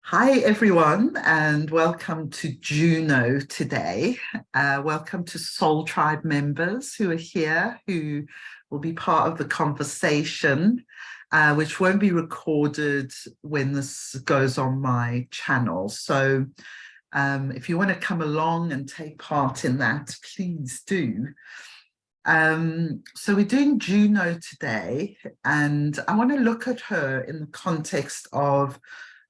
Hi, everyone, and welcome to Juno today. Welcome to Soul Tribe members who are here, who will be part of the conversation, which won't be recorded when this goes on my channel. So if you want to come along and take part in that, please do. So we're doing Juno today, and I want to look at her in the context of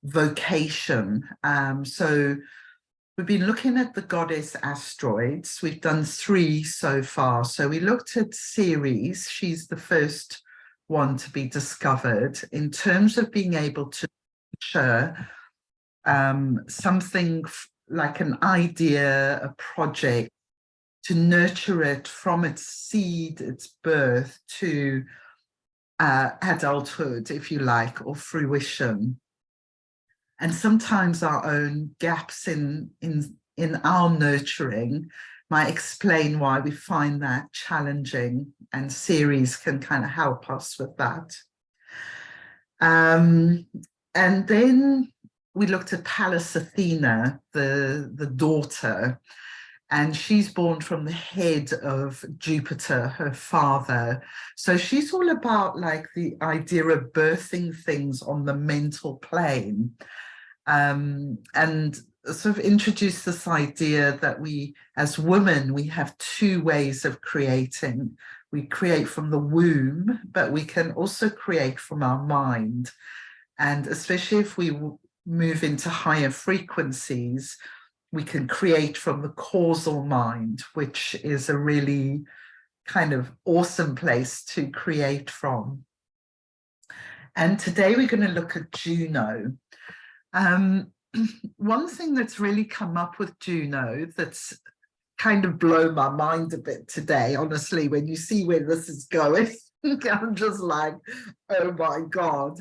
vocation. So we've been looking at the goddess asteroids. We've done 3 so far. So we looked at Ceres. She's the first one to be discovered in terms of being able to nurture something like an idea, a project, to nurture it from its seed, its birth, to adulthood, if you like, or fruition. And sometimes our own gaps in our nurturing might explain why we find that challenging, and Ceres can kind of help us with that. And then we looked at Pallas Athena, the daughter, and she's born from the head of Jupiter, her father. So she's all about like the idea of birthing things on the mental plane. And sort of introduce this idea that we, as women, we have 2 ways of creating. We create from the womb, but we can also create from our mind. And especially if we move into higher frequencies, we can create from the causal mind, which is a really kind of awesome place to create from. And today we're going to look at Juno. One thing that's really come up with Juno that's kind of blown my mind a bit today, honestly, when you see where this is going, I'm just like, oh my God,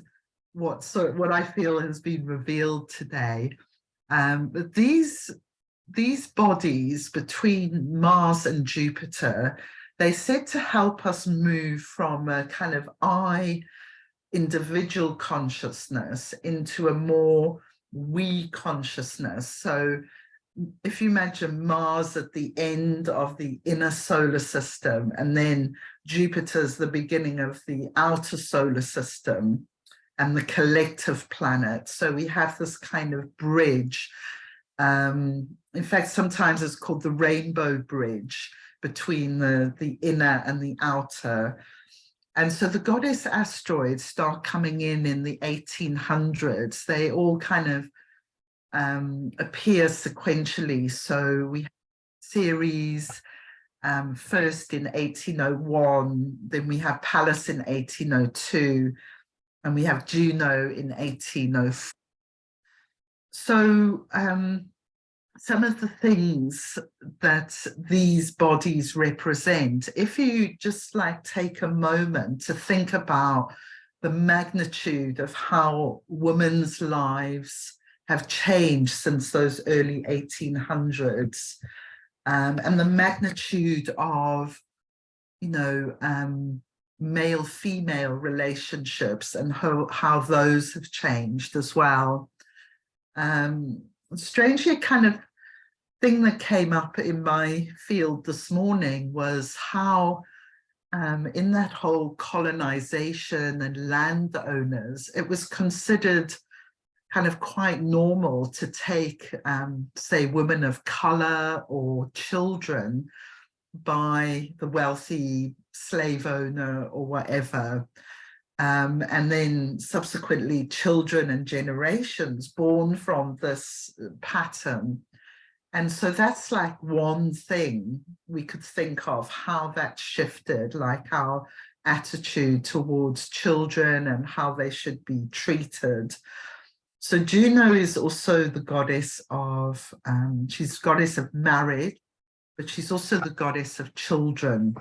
what I feel has been revealed today. But these bodies between Mars and Jupiter, they're said to help us move from a kind of individual consciousness into a more we consciousness. So if you imagine Mars at the end of the inner solar system, and then Jupiter's the beginning of the outer solar system and the collective planet. So we have this kind of bridge. In fact, sometimes it's called the rainbow bridge between the inner and the outer. And so the goddess asteroids start coming in the 1800s. They all kind of appear sequentially. So we have Ceres first in 1801, then we have Pallas in 1802, and we have Juno in 1804. So some of the things that these bodies represent, if you just like take a moment to think about the magnitude of how women's lives have changed since those early 1800s, and the magnitude of, you know, male-female relationships and how those have changed as well. Strangely, kind of thing that came up in my field this morning was how in that whole colonization and landowners, it was considered kind of quite normal to take, say, women of color or children by the wealthy slave owner or whatever. And then subsequently children and generations born from this pattern. And so that's like one thing we could think of, how that shifted, like our attitude towards children and how they should be treated. So Juno is also the goddess of, she's goddess of marriage, but she's also the goddess of children.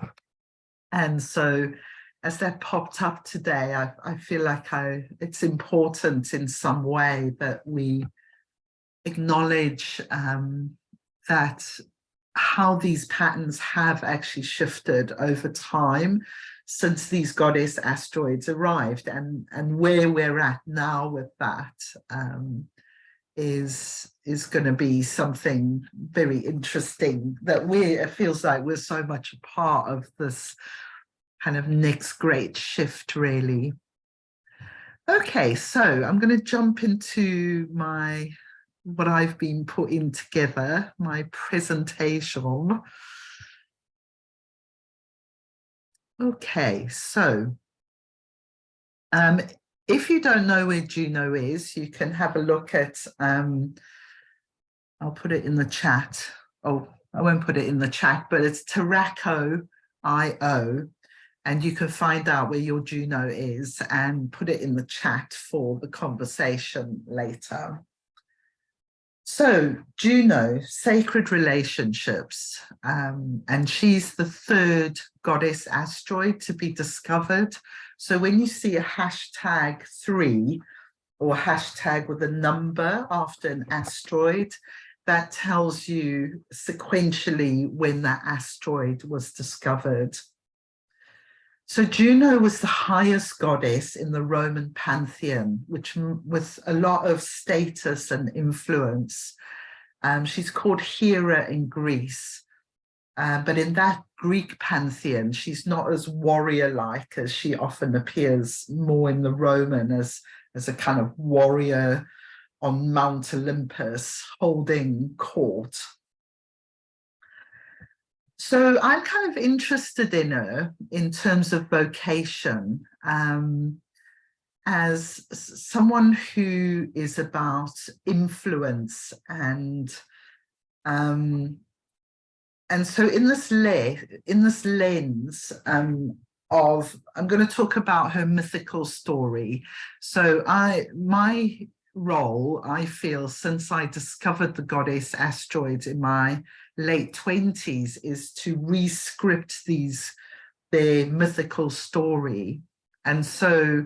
And so as that popped up today, I feel like it's important in some way that we acknowledge that how these patterns have actually shifted over time since these goddess asteroids arrived, and where we're at now with that. is going to be something very interesting, that it feels like we're so much a part of this kind of next great shift, really. Okay, so I'm going to jump into what I've been putting together, my presentation. Okay, so if you don't know where Juno is, you can have a look at, I'll put it in the chat. Oh, I won't put it in the chat, but it's Terraco.io, and you can find out where your Juno is and put it in the chat for the conversation later. So Juno, sacred relationships, and she's the third goddess asteroid to be discovered. So when you see a #3 or hashtag with a number after an asteroid, that tells you sequentially when that asteroid was discovered. So Juno was the highest goddess in the Roman pantheon, which with a lot of status and influence. She's called Hera in Greece, but in that Greek pantheon, she's not as warrior-like as she often appears more in the Roman, as a kind of warrior on Mount Olympus holding court. So I'm kind of interested in her in terms of vocation, as someone who is about influence, and so in this lens of, I'm going to talk about her mythical story. So my role, I feel, since I discovered the goddess asteroids in my late 20s, is to re-script their mythical story, and so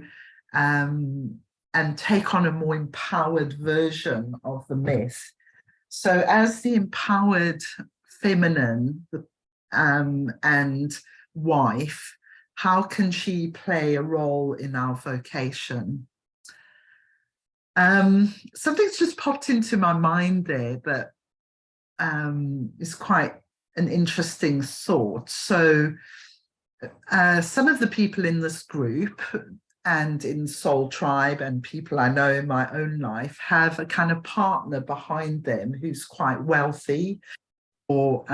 and take on a more empowered version of the myth. So as the empowered feminine and wife, how can she play a role in our vocation? Something's just popped into my mind there that is quite an interesting thought. So some of the people in this group and in Soul Tribe and people I know in my own life have a kind of partner behind them who's quite wealthy, or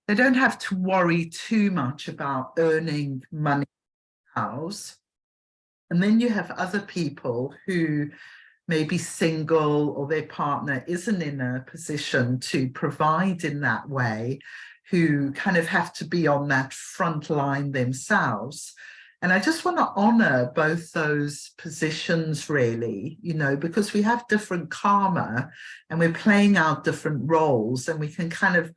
they don't have to worry too much about earning money in the house. And then you have other people who may be single, or their partner isn't in a position to provide in that way, who kind of have to be on that front line themselves. And I just want to honor both those positions, really, you know, because we have different karma and we're playing out different roles, and we can kind of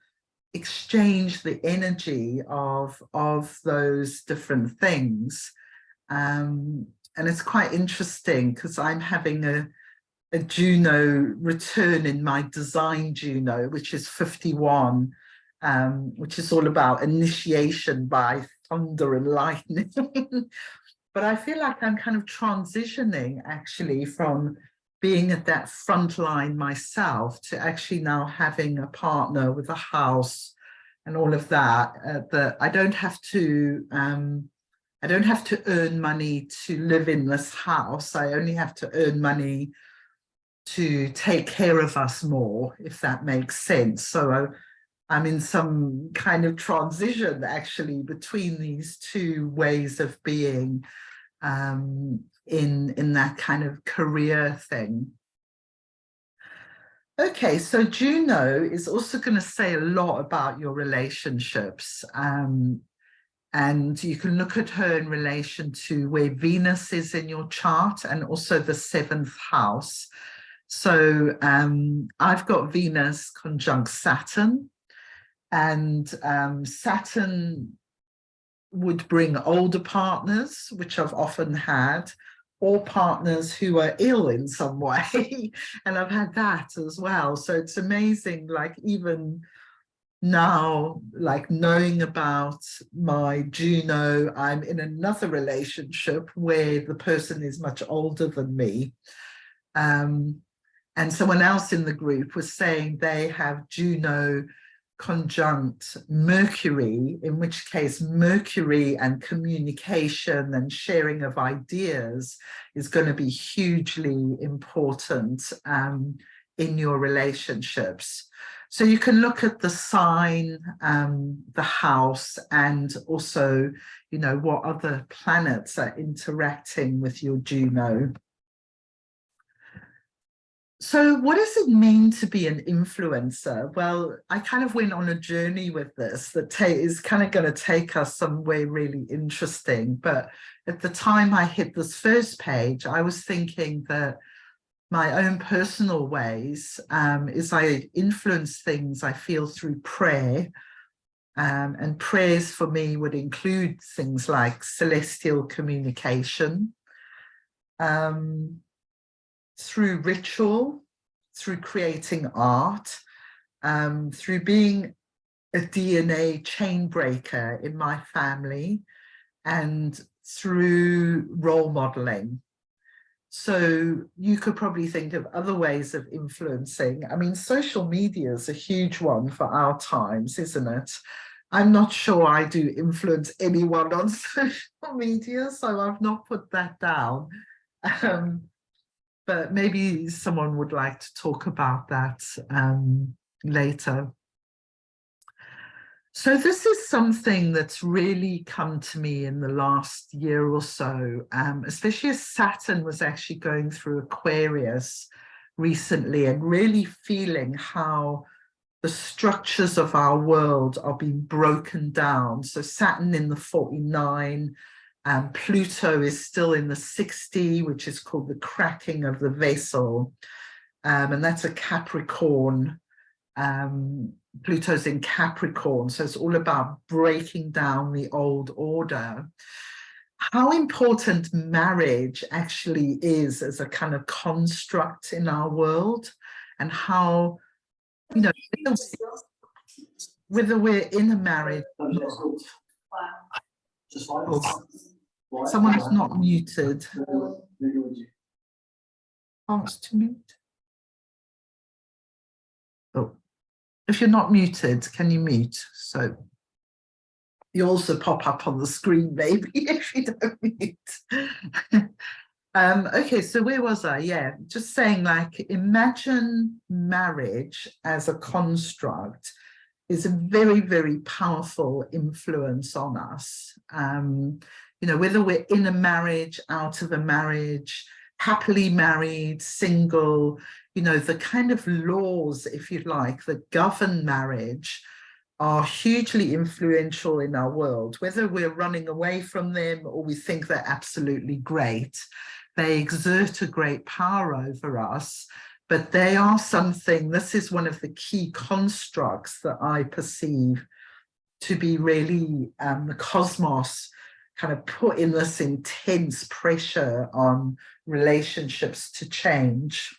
exchange the energy of those different things. And it's quite interesting because I'm having a Juno return in my design Juno, which is 51, which is all about initiation by thunder and lightning. But I feel like I'm kind of transitioning actually from being at that front line myself to actually now having a partner with a house and all of that, that I don't have to earn money to live in this house. I only have to earn money to take care of us more, if that makes sense. So I'm in some kind of transition actually between these two ways of being, in that kind of career thing. Okay, so Juno is also going to say a lot about your relationships. And you can look at her in relation to where Venus is in your chart, and also the 7th house. So I've got Venus conjunct Saturn, and Saturn would bring older partners, which I've often had, or partners who are ill in some way. And I've had that as well. So it's amazing, like even now, like knowing about my Juno, I'm in another relationship where the person is much older than me. And someone else in the group was saying they have Juno conjunct Mercury, in which case Mercury and communication and sharing of ideas is going to be hugely important in your relationships. So you can look at the sign, the house, and also, you know, what other planets are interacting with your Juno. So what does it mean to be an influencer? Well, I kind of went on a journey with this that is kind of going to take us somewhere really interesting. But at the time I hit this first page, I was thinking that my own personal ways is I influence things I feel through prayer. And prayers for me would include things like celestial communication, through ritual, through creating art, through being a DNA chain breaker in my family, and through role modeling. So you could probably think of other ways of influencing. I mean, social media is a huge one for our times, isn't it? I'm not sure I do influence anyone on social media, so I've not put that down. But maybe someone would like to talk about that later. So this is something that's really come to me in the last year or so, especially as Saturn was actually going through Aquarius recently and really feeling how the structures of our world are being broken down. So Saturn in the 49, Pluto is still in the 60, which is called the cracking of the vessel. And that's a Capricorn. Pluto's in Capricorn. So it's all about breaking down the old order. How important marriage actually is as a kind of construct in our world, and how, you know, whether we're in a marriage or not. Oh, someone's not muted. Ask to mute. Oh, if you're not muted, can you mute? So you also pop up on the screen, maybe, if you don't mute. Okay, so where was I? Yeah, just saying, like, imagine marriage as a construct is a very, very powerful influence on us. You know, whether we're in a marriage, out of a marriage, happily married, single, you know, the kind of laws, if you like, that govern marriage are hugely influential in our world, whether we're running away from them or we think they're absolutely great. They exert a great power over us, but they are something, this is one of the key constructs that I perceive to be really the cosmos kind of put in this intense pressure on relationships to change.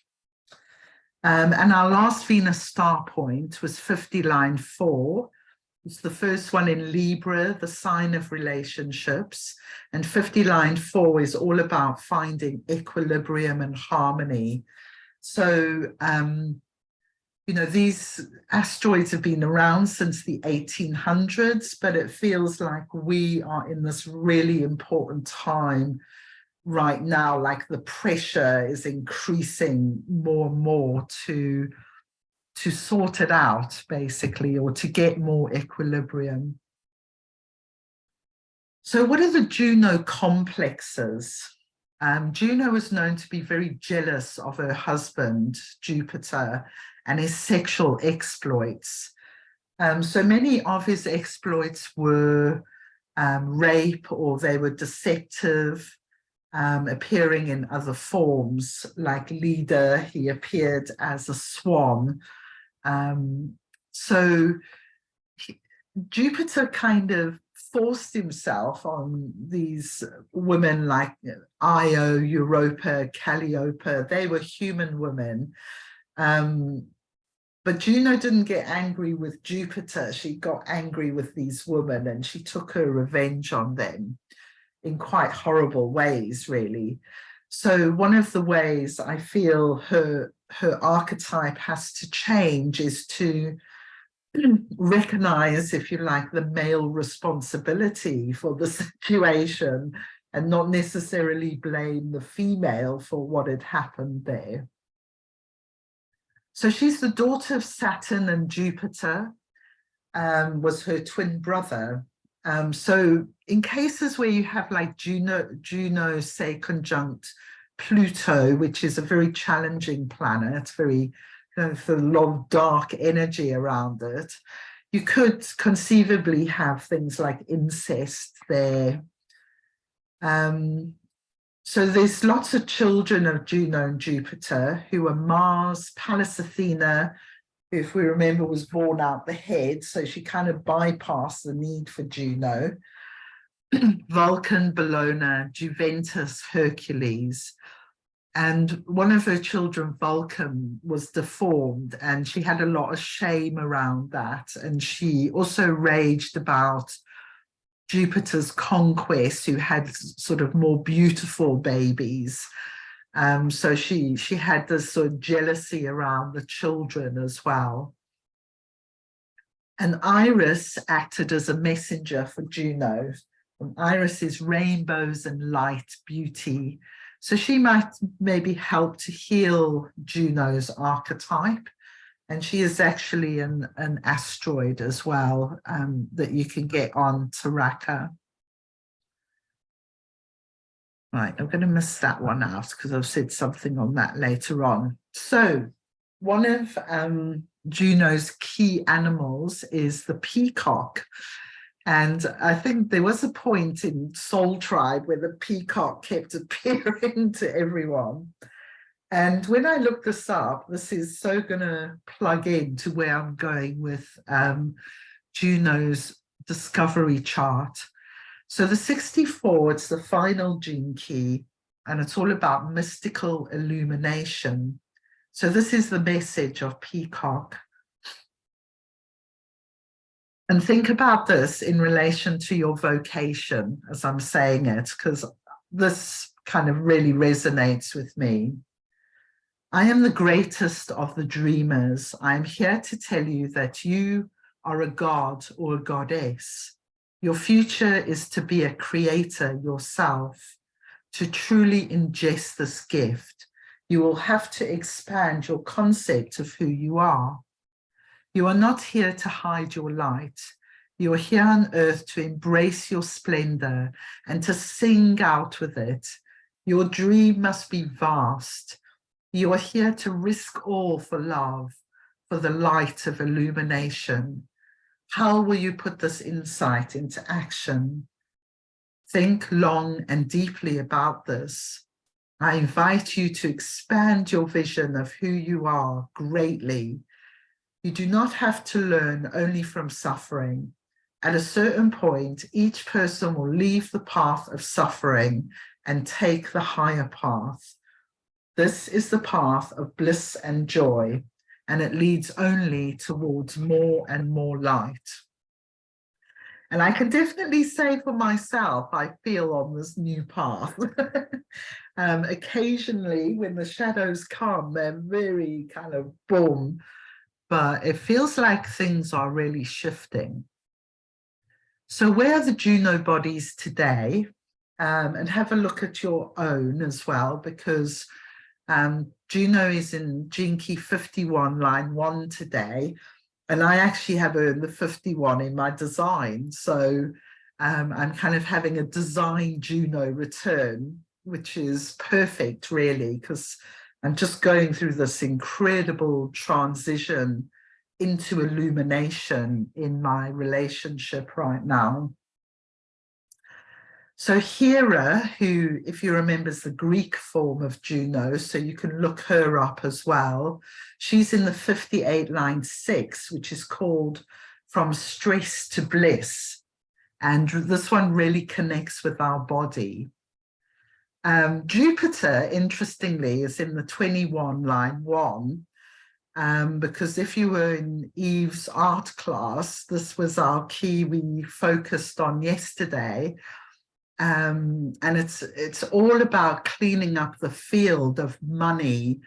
And our last Venus star point was 50 line 4. It's the first one in Libra, the sign of relationships. And 50 line 4 is all about finding equilibrium and harmony. So, you know, these asteroids have been around since the 1800s, but it feels like we are in this really important time right now, like the pressure is increasing more and more to sort it out, basically, or to get more equilibrium. So what are the Juno complexes? Juno is known to be very jealous of her husband, Jupiter, and his sexual exploits. So many of his exploits were rape, or they were deceptive, appearing in other forms. Like leader, he appeared as a swan. So Jupiter kind of forced himself on these women like Io, Europa, Calliope. They were human women. But Juno didn't get angry with Jupiter. She got angry with these women, and she took her revenge on them in quite horrible ways, really. So one of the ways I feel her archetype has to change is to recognize, if you like, the male responsibility for the situation and not necessarily blame the female for what had happened there. So she's the daughter of Saturn and Jupiter, was her twin brother. So in cases where you have like Juno, say, conjunct Pluto, which is a very challenging planet, very with a lot of dark energy around it, you could conceivably have things like incest there. So there's lots of children of Juno and Jupiter who are Mars, Pallas Athena, who, if we remember, was born out the head, so she kind of bypassed the need for Juno. Vulcan, Bellona, Juventus, Hercules. And one of her children, Vulcan, was deformed, and she had a lot of shame around that. And she also raged about Jupiter's conquest, who had sort of more beautiful babies. So she had this sort of jealousy around the children as well. And Iris acted as a messenger for Juno. And Iris is rainbows and light, beauty. So she might maybe help to heal Juno's archetype. And she is actually an asteroid as well, that you can get on Taraka. Right, I'm going to miss that one out because I've said something on that later on. So one of Juno's key animals is the peacock. And I think there was a point in Soul Tribe where the peacock kept appearing to everyone. And when I looked this up, this is so going to plug in to where I'm going with Juno's discovery chart. So the 64, it's the final gene key, and it's all about mystical illumination. So this is the message of Peacock. And think about this in relation to your vocation, as I'm saying it, because this kind of really resonates with me. I am the greatest of the dreamers. I am here to tell you that you are a god or a goddess. Your future is to be a creator yourself. To truly ingest this gift, you will have to expand your concept of who you are. You are not here to hide your light. You are here on earth to embrace your splendor and to sing out with it. Your dream must be vast. You are here to risk all for love, for the light of illumination. How will you put this insight into action? Think long and deeply about this. I invite you to expand your vision of who you are greatly. You do not have to learn only from suffering. At a certain point, each person will leave the path of suffering and take the higher path. This is the path of bliss and joy, and it leads only towards more and more light. And I can definitely say for myself, I feel on this new path. Occasionally, when the shadows come, they're very kind of boom, but it feels like things are really shifting. So where are the Juno bodies today? And have a look at your own as well, because Juno is in gene key 51, line 1 today. And I actually have the 51 in my design. So I'm kind of having a design Juno return, which is perfect, really, because I'm just going through this incredible transition into illumination in my relationship right now. So Hera, who, if you remember, is the Greek form of Juno, so you can look her up as well. She's in the 58, line 6, which is called From Stress to Bliss. And this one really connects with our body. Jupiter, interestingly, is in the 21, line 1, because if you were in Eve's art class, this was our key we focused on yesterday. And it's all about cleaning up the field of money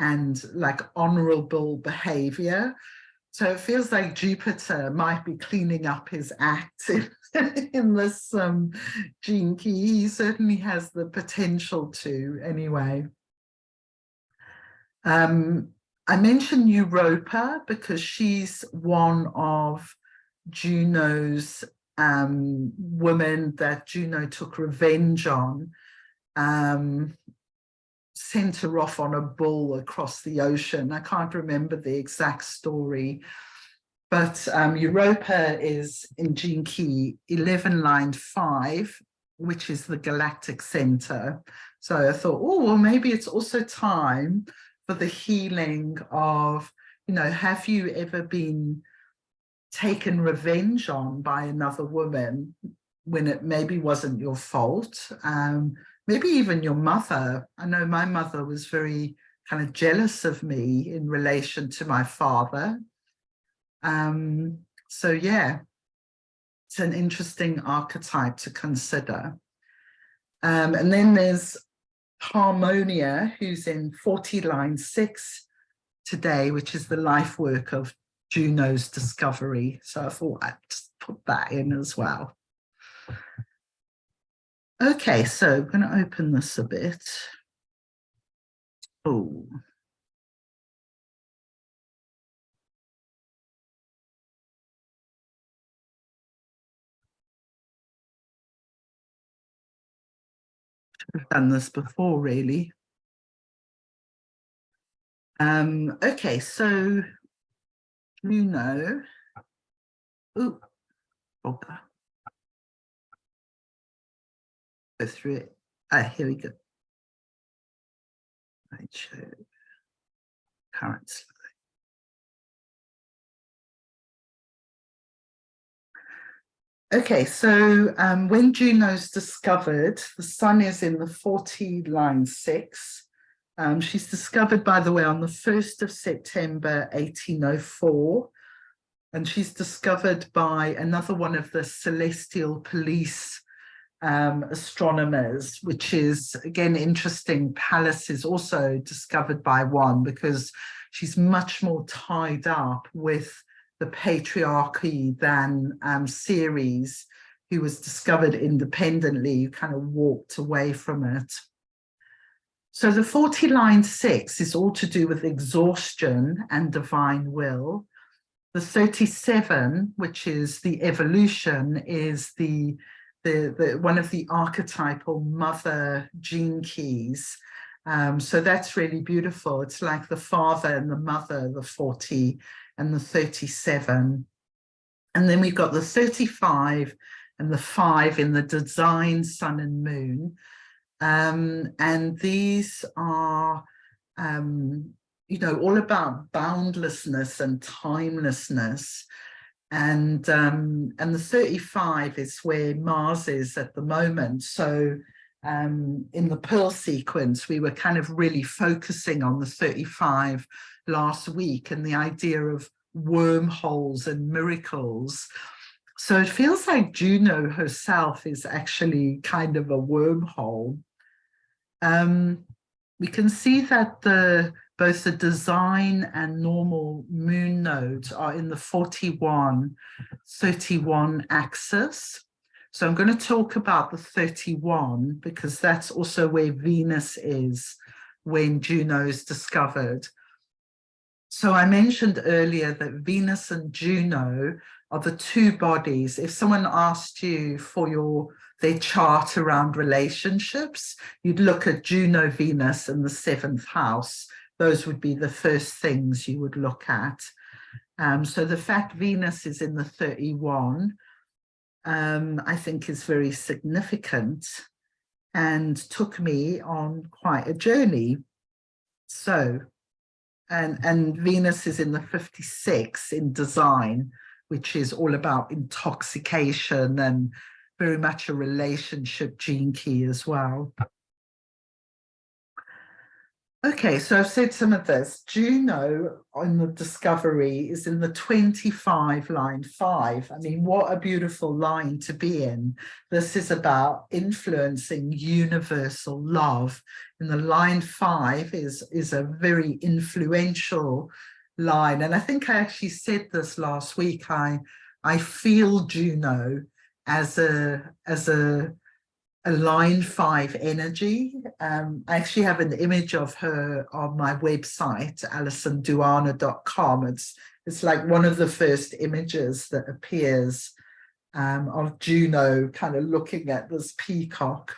and like honorable behavior. So it feels like Jupiter might be cleaning up his act in this gene key. He certainly has the potential to, anyway. I mentioned Europa because she's one of Juno's women that Juno took revenge on, sent her off on a bull across the ocean. I can't remember the exact story, but Europa is in gene key 11 line 5, which is the galactic center. So I thought, oh, well, maybe it's also time for the healing of, you know, have you ever been taken revenge on by another woman when it maybe wasn't your fault? Maybe even your mother. I know my mother was very kind of jealous of me in relation to my father. So yeah, it's an interesting archetype to consider. And then there's Harmonia, who's in 40 line 6 today, which is the life work of Juno's discovery. So I thought I'd just put that in as well. Okay, so I'm going to open this a bit. Oh. I've done this before, really. Okay, so Juno. Oh, bugger. Go through it. Ah, here we go. Right, show current slide. Okay, so when Juno's discovered, the sun is in the 40 line 6. She's discovered, by the way, on the 1st of September, 1804. And she's discovered by another one of the celestial police astronomers, which is, again, interesting. Pallas is also discovered by one because she's much more tied up with the patriarchy than Ceres, who was discovered independently, who kind of walked away from it. So the 40 line 6 is all to do with exhaustion and divine will. The 37, which is the evolution, is the one of the archetypal mother gene keys. So that's really beautiful. It's like the father and the mother, the 40 and the 37. And then we've got the 35 and the 5 in the design sun and moon. And these are, you know, all about boundlessness and timelessness. And the 35 is where Mars is at the moment. So in the Pearl sequence, we were kind of really focusing on the 35 last week and the idea of wormholes and miracles. So it feels like Juno herself is actually kind of a wormhole. We can see that both the design and normal moon nodes are in the 41, 31 axis. So I'm going to talk about the 31 because that's also where Venus is when Juno is discovered. So I mentioned earlier that Venus and Juno are the two bodies. If someone asked you for their chart around relationships, you'd look at Juno, Venus, and the 7th house. Those would be the first things you would look at. So the fact Venus is in the 31, I think is very significant and took me on quite a journey. So, and Venus is in the 56 in design, which is all about intoxication and very much a relationship gene key as well. Okay, so I've said some of this. Juno on the Discovery is in the 25, line 5. I mean, what a beautiful line to be in. This is about influencing universal love. And the line 5 is a very influential line. And I think I actually said this last week. I feel Juno as a line 5 energy. I actually have an image of her on my website, alisonduana.com. It's like one of the first images that appears of Juno kind of looking at this peacock.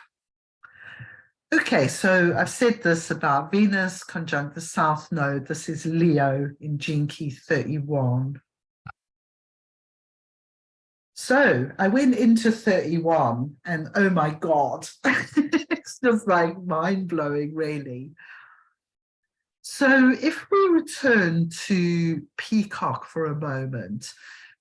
Okay, so I've said this about Venus conjunct the South Node. This is Leo in gene key 31. So I went into 31 and oh my God, it's just like mind blowing, really. So if we return to Peacock for a moment,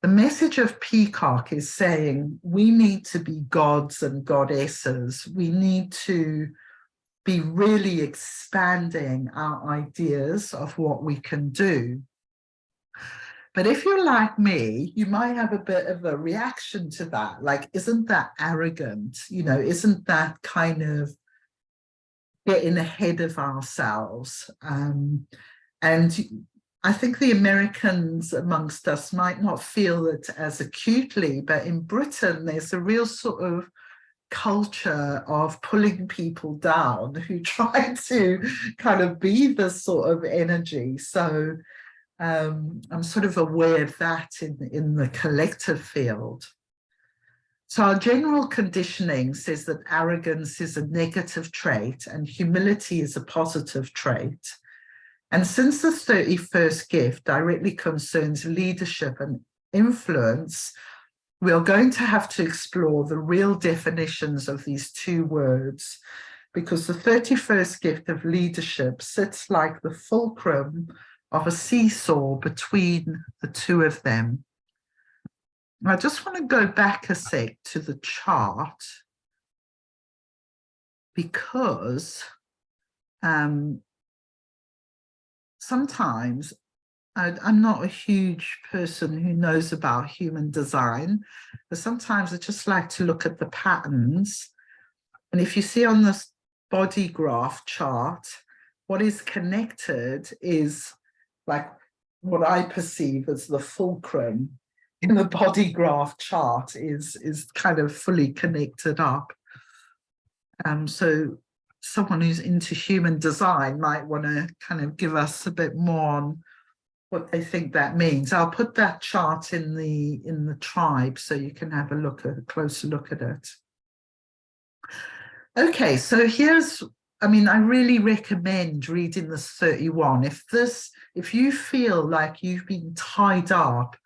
the message of Peacock is saying we need to be gods and goddesses. We need to be really expanding our ideas of what we can do. But if you're like me, you might have a bit of a reaction to that. Like, isn't that arrogant? You know, isn't that kind of getting ahead of ourselves? And I think the Americans amongst us might not feel it as acutely, but in Britain, there's a real sort of culture of pulling people down who try to kind of be this sort of energy. So I'm sort of aware of that in the collective field. So our general conditioning says that arrogance is a negative trait and humility is a positive trait. And since the 31st gift directly concerns leadership and influence, we are going to have to explore the real definitions of these two words, because the 31st gift of leadership sits like the fulcrum of a seesaw between the two of them. I just want to go back a sec to the chart because sometimes I'm not a huge person who knows about human design, but sometimes I just like to look at the patterns. And if you see on this body graph chart, what is connected is like what I perceive as the fulcrum in the body graph chart is kind of fully connected up. So someone who's into human design might want to kind of give us a bit more on what they think that means. I'll put that chart in the tribe so you can have a closer look at it. Okay, so I really recommend reading this 31. If you feel like you've been tied up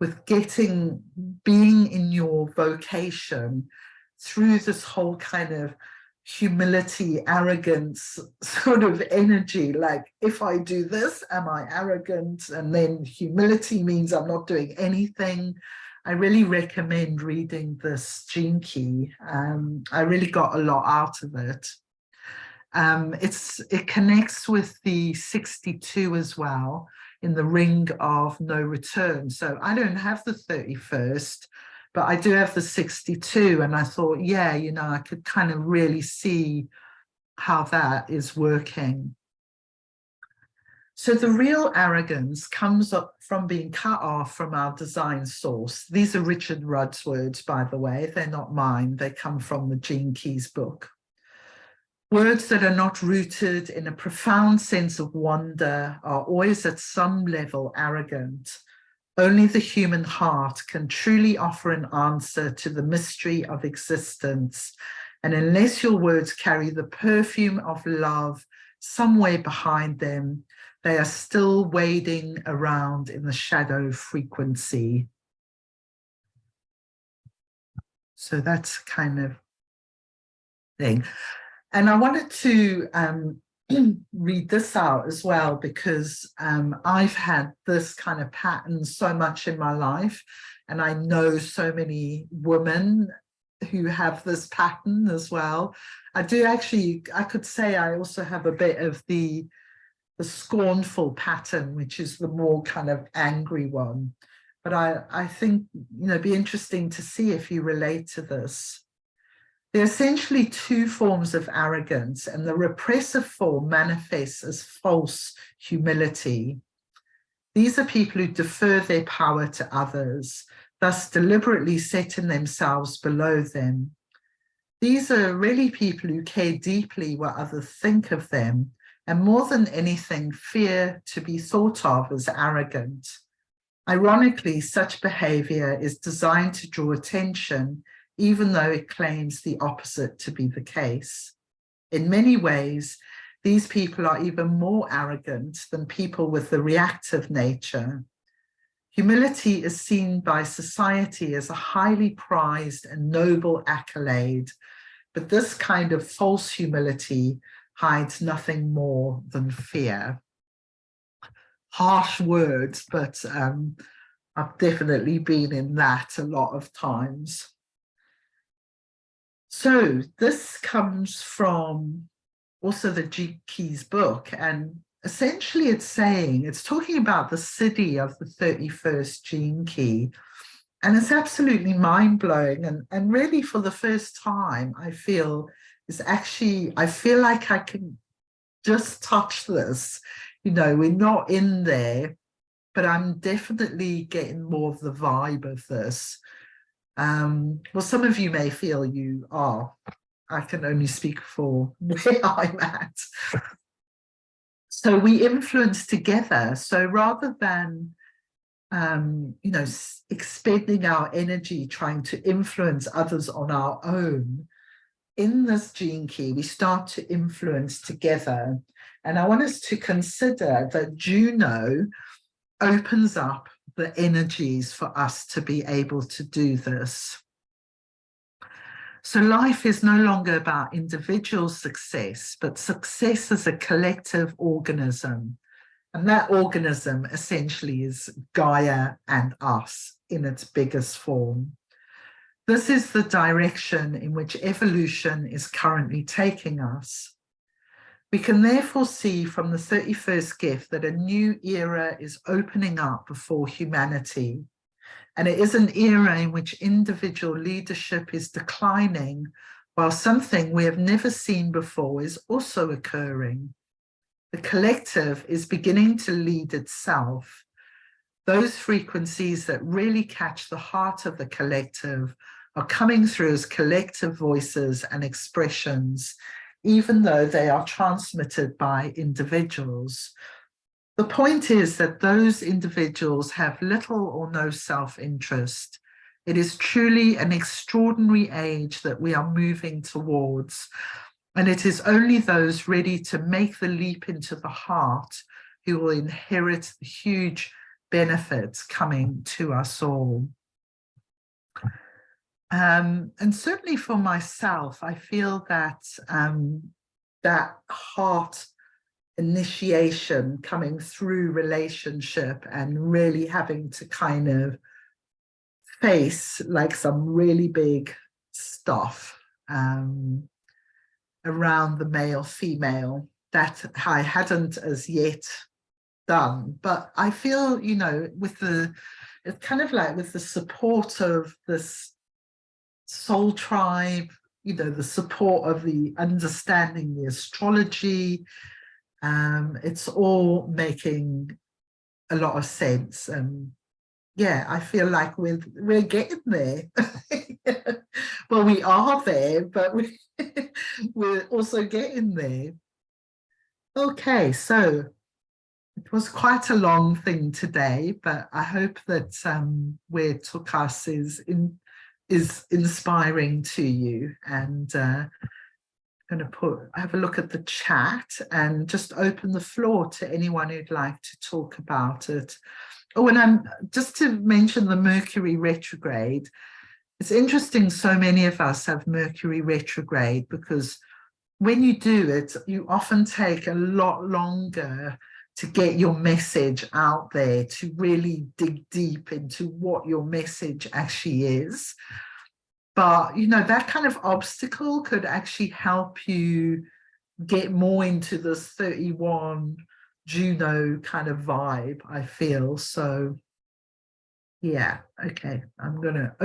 with being in your vocation through this whole kind of humility, arrogance sort of energy, like if I do this, am I arrogant? And then humility means I'm not doing anything. I really recommend reading this gene key. I really got a lot out of it. It connects with the 62 as well in the ring of no return. So I don't have the 31st, but I do have the 62. And I thought, yeah, I could kind of really see how that is working. So the real arrogance comes up from being cut off from our design source. These are Richard Rudd's words, by the way. They're not mine. They come from the Gene Keys book. Words that are not rooted in a profound sense of wonder are always at some level arrogant. Only the human heart can truly offer an answer to the mystery of existence. And unless your words carry the perfume of love somewhere behind them, they are still wading around in the shadow frequency. So that's kind of thing. And I wanted to read this out as well, because I've had this kind of pattern so much in my life, and I know so many women who have this pattern as well. I do actually, I could say I also have a bit of the scornful pattern, which is the more kind of angry one. But I think, be interesting to see if you relate to this. There are essentially two forms of arrogance, and the repressive form manifests as false humility. These are people who defer their power to others, thus deliberately setting themselves below them. These are really people who care deeply what others think of them, and more than anything, fear to be thought of as arrogant. Ironically, such behavior is designed to draw attention, even though it claims the opposite to be the case. In many ways, these people are even more arrogant than people with the reactive nature. Humility is seen by society as a highly prized and noble accolade, but this kind of false humility hides nothing more than fear. Harsh words, but I've definitely been in that a lot of times. So this comes from also the genekeys book, and essentially it's talking about the city of the 31st gene key, and it's absolutely mind-blowing, and really for the first time I feel like I can just touch this. We're not in there, but I'm definitely getting more of the vibe of this. Well, some of you may feel you are. I can only speak for where I'm at. So we influence together. So rather than, expending our energy trying to influence others on our own, in this gene key, we start to influence together. And I want us to consider that Juno opens up the energies for us to be able to do this. So life is no longer about individual success, but success as a collective organism. And that organism essentially is Gaia and us in its biggest form. This is the direction in which evolution is currently taking us. We can therefore see from the 31st gift that a new era is opening up before humanity. And it is an era in which individual leadership is declining, while something we have never seen before is also occurring. The collective is beginning to lead itself. Those frequencies that really catch the heart of the collective are coming through as collective voices and expressions, even though they are transmitted by individuals. The point is that those individuals have little or no self-interest. It is truly an extraordinary age that we are moving towards, and it is only those ready to make the leap into the heart who will inherit the huge benefits coming to us all. And certainly for myself, I feel that that heart initiation coming through relationship and really having to kind of face like some really big stuff around the male-female that I hadn't as yet done. But I feel, with it's kind of like with the support of this soul tribe, the support of the understanding the astrology, it's all making a lot of sense. And yeah, I feel like we're getting there. Well, we are there, but we're also getting there. Okay, so it was quite a long thing today, but I hope that where it took us is inspiring to you. And I'm going to have a look at the chat and just open the floor to anyone who'd like to talk about it. Oh, and I'm just to mention the Mercury retrograde. It's interesting, so many of us have Mercury retrograde because when you do it, you often take a lot longer to get your message out there, to really dig deep into what your message actually is. But, you know, that kind of obstacle could actually help you get more into this 31 Juno kind of vibe, I feel. So, yeah, okay, I'm gonna.